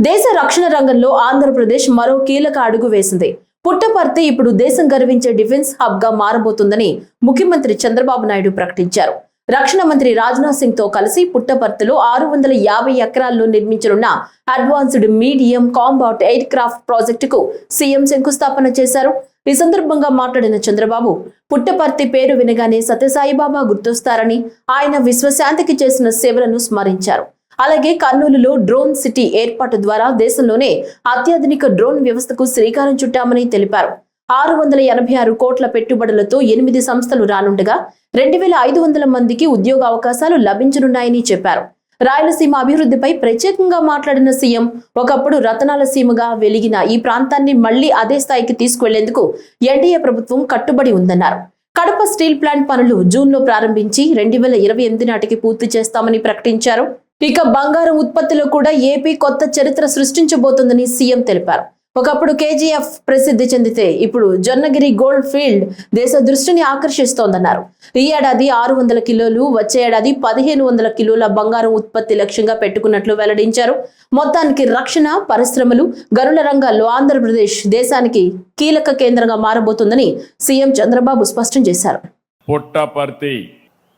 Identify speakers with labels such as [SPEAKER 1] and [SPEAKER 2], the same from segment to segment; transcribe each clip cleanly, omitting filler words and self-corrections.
[SPEAKER 1] దేశ రక్షణ రంగంలో ఆంధ్రప్రదేశ్ మరో కీలక అడుగు వేసింది. పుట్టపర్తి ఇప్పుడు దేశం గర్వించే డిఫెన్స్ హబ్ గా మారబోతుందని ముఖ్యమంత్రి చంద్రబాబు నాయుడు ప్రకటించారు. రక్షణ మంత్రి రాజ్నాథ్ సింగ్ తో కలిసి పుట్టపర్తిలో 650 ఎకరాల్లో నిర్మించనున్న advanced medium combat aircraft ప్రాజెక్టుకు సీఎం శంకుస్థాపన చేశారు. ఈ సందర్భంగా మాట్లాడిన చంద్రబాబు, పుట్టపర్తి పేరు వినగానే సత్యసాయిబాబా గుర్తొస్తారని, ఆయన విశ్వశాంతికి చేసిన సేవలను స్మరించారు. అలాగే కర్నూలులో డ్రోన్ సిటీ ఏర్పాటు ద్వారా దేశంలోనే అత్యాధునిక డ్రోన్ వ్యవస్థకు శ్రీకారం చుట్టామని తెలిపారు. 686 కోట్ల పెట్టుబడులతో 8 సంస్థలు రానుండగా 2500 మందికి ఉద్యోగ అవకాశాలు లభించనున్నాయని చెప్పారు. రాయలసీమ అభివృద్ధిపై ప్రత్యేకంగా మాట్లాడిన సీఎం, ఒకప్పుడు రతనాల సీమగా వెలిగిన ఈ ప్రాంతాన్ని మళ్లీ అదే స్థాయికి తీసుకువెళ్లేందుకు ఎన్డీఏ ప్రభుత్వం కట్టుబడి ఉందన్నారు. కడప స్టీల్ ప్లాంట్ పనులు జూన్లో ప్రారంభించి 2028 నాటికి పూర్తి చేస్తామని ప్రకటించారు. ఇక బంగారం ఉత్పత్తిలో కూడా ఏపీ కొత్త చరిత్ర సృష్టించబోతోందని సీఎం తెలిపారు. ఒకప్పుడు కేజీఎఫ్ ప్రసిద్ధి చెందితే ఇప్పుడు జొన్నగిరి గోల్డ్ ఫీల్డ్ దేశ దృష్టిని ఆకర్షిస్తోందన్నారు. ఈ ఏడాది 600 కిలోలు, వచ్చే ఏడాది 1500 కిలోల బంగారం ఉత్పత్తి లక్ష్యంగా పెట్టుకున్నట్లు వెల్లడించారు. మొత్తానికి రక్షణ, పరిశ్రమలు, గనుల రంగాల్లో ఆంధ్రప్రదేశ్ దేశానికి కీలక కేంద్రంగా మారబోతోందని సీఎం చంద్రబాబు స్పష్టం చేశారు.
[SPEAKER 2] పుట్టపర్తి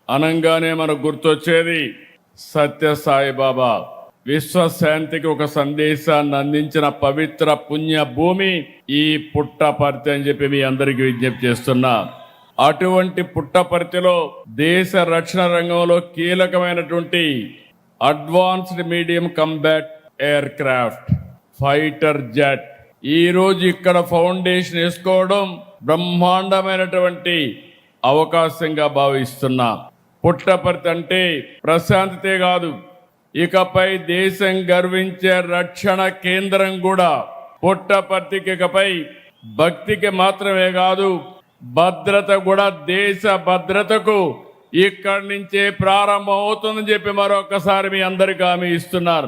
[SPEAKER 2] అనంగానే మనకు గుర్తొచ్చేది సత్యసాయిబాబా. విశ్వశాంతికి ఒక సందేశాన్ని అందించిన పవిత్ర పుణ్య భూమి ఈ పుట్టపర్తి అని చెప్పి మీ అందరికీ విజ్ఞప్తి చేస్తున్నా. అటువంటి పుట్టపర్తిలో దేశ రక్షణ రంగంలో కీలకమైనటువంటి advanced medium combat air craft fighter jet ఈ రోజు ఇక్కడ ఫౌండేషన్ వేసుకోవడం బ్రహ్మాండమైనటువంటి అవకాశంగా భావిస్తున్నా. పుట్టపర్తి అంటే ప్రశాంతతే కాదు, ఇకపై దేశం గర్వించే రక్షణ కేంద్రం కూడా. పుట్టపర్తికి ఇకపై భక్తికి మాత్రమే కాదు, భద్రత కూడా, దేశ భద్రతకు ఇక్కడి నుంచే ప్రారంభం అవుతుందని చెప్పి మరొకసారి మీ అందరికీ హామీ ఇస్తున్నారు.